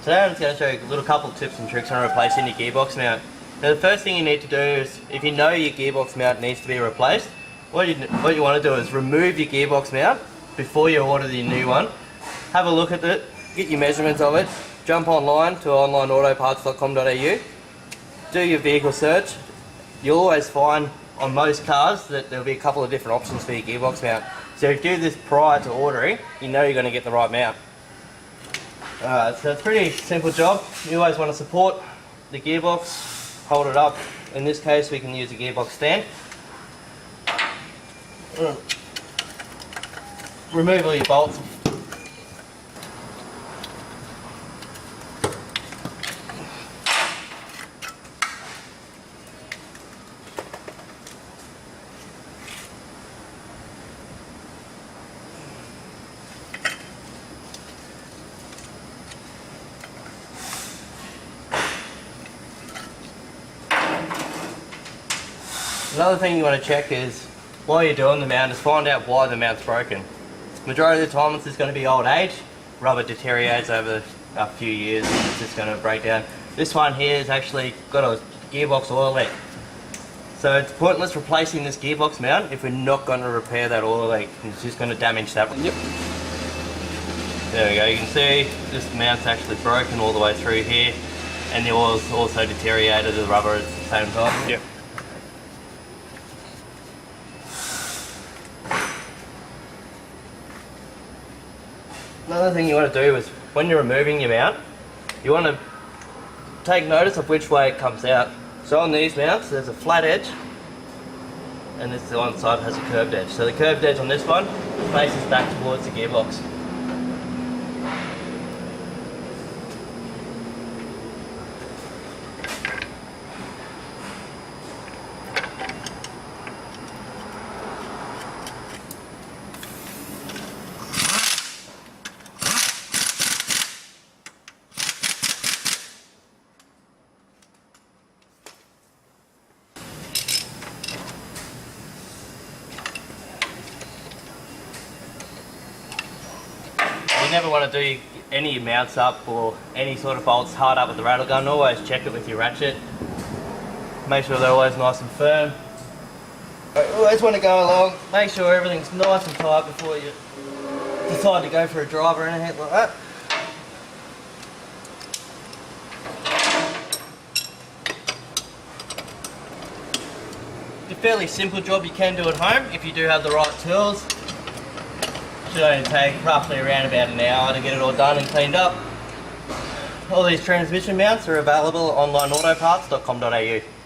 Today I'm just going to show you a little couple of tips and tricks on replacing your gearbox mount. Now the first thing you need to do is, if you know your gearbox mount needs to be replaced, what you want to do is remove your gearbox mount before you order the new one. Have a look at it, get your measurements of it, jump online to onlineautoparts.com.au, do your vehicle search. You'll always find on most cars that there'll be a couple of different options for your gearbox mount. So if you do this prior to ordering, you know you're going to get the right mount. So it's a pretty simple job. You always want to support the gearbox, hold it up. In this case we can use a gearbox stand. Remove all your bolts. Another thing you want to check is, while you're doing the mount, is find out why the mount's broken. Majority of the time it's just going to be old age. Rubber deteriorates over a few years and it's just going to break down. This one here has actually got a gearbox oil leak. So it's pointless replacing this gearbox mount if we're not going to repair that oil leak. It's just going to damage that one. Yep. There we go, you can see this mount's actually broken all the way through here, and the oil's also deteriorated the rubber at the same time. Yep. Another thing you want to do is, when you're removing your mount, you want to take notice of which way it comes out. So on these mounts there's a flat edge, and this one side has a curved edge. So the curved edge on this one faces back towards the gearbox. You never want to do any mounts up or any sort of bolts hard up with the rattle gun. Always check it with your ratchet. Make sure they're always nice and firm. Always want to go along, make sure everything's nice and tight before you decide to go for a drive or anything like that. It's a fairly simple job you can do at home if you do have the right tools. Should only take roughly around about an hour to get it all done and cleaned up. All these transmission mounts are available at onlineautoparts.com.au.